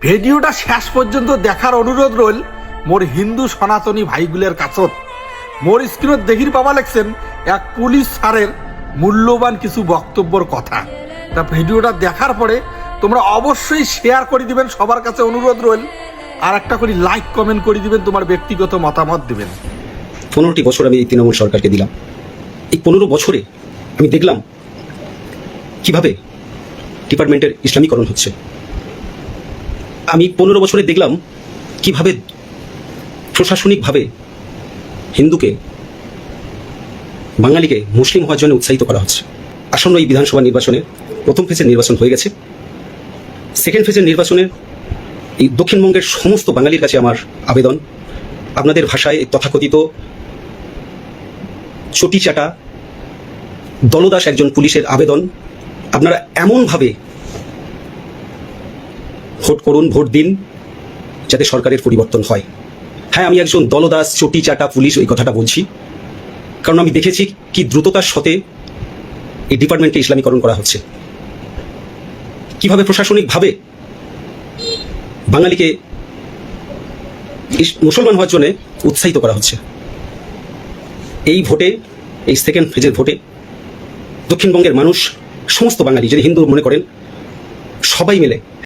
ভিডিওটা শেষ পর্যন্ত দেখার অনুরোধ রইল মোর হিন্দু সনাতনী ভাইগুলের কাছত। মোর স্ক্রিনত দেখির পাবা লাগছেন এক পুলিশ স্যারের মূল্যবান কিছু বক্তব্যর কথা। তা ভিডিওটা দেখার পরে তোমরা অবশ্যই শেয়ার করে দিবেন, সবার কাছে অনুরোধ রইল। আর একটা করে লাইক কমেন্ট করে দিবেন, তোমার ব্যক্তিগত মতামত দিবেন। 15টি বছর আমি এই তৃণমূল সরকারকে দিলাম। এই 15 বছরে আমি দেখলাম কিভাবে ডিপার্টমেন্টের ইসলামীকরণ হচ্ছে। আমি 15 বছরে দেখলাম কিভাবে প্রশাসনিকভাবে হিন্দুকে, বাঙালিকে মুসলিম হওয়ার জন্য উৎসাহিত করা হচ্ছে। আসন্ন এই বিধানসভা নির্বাচনে প্রথম ফেজের নির্বাচন হয়ে গেছে। সেকেন্ড ফেজের নির্বাচনে এই দক্ষিণবঙ্গের সমস্ত বাঙালির কাছে আমার আবেদন, আপনাদের ভাষায় তথাকথিত চটি চাটা দলদাস একজন পুলিশের আবেদন, আপনারা এমনভাবে ভোট করুন, ভোট দিন যাতে সরকারের পরিবর্তন হয়। হ্যাঁ, আমি একজন দলদাস চটি চাটা পুলিশ ওই কথাটা বলছি, কারণ আমি দেখেছি কি দ্রুততার সাথে এই ডিপার্টমেন্টকে ইসলামীকরণ করা হচ্ছে, কিভাবে প্রশাসনিকভাবে বাঙালিকে মুসলমান হওয়ার জন্য উৎসাহিত করা হচ্ছে। এই ভোটে, এই সেকেন্ড ফেজের ভোটে দক্ষিণবঙ্গের মানুষ, সমস্ত বাঙালি যদি হিন্দু মনে করেন, সবাই মিলে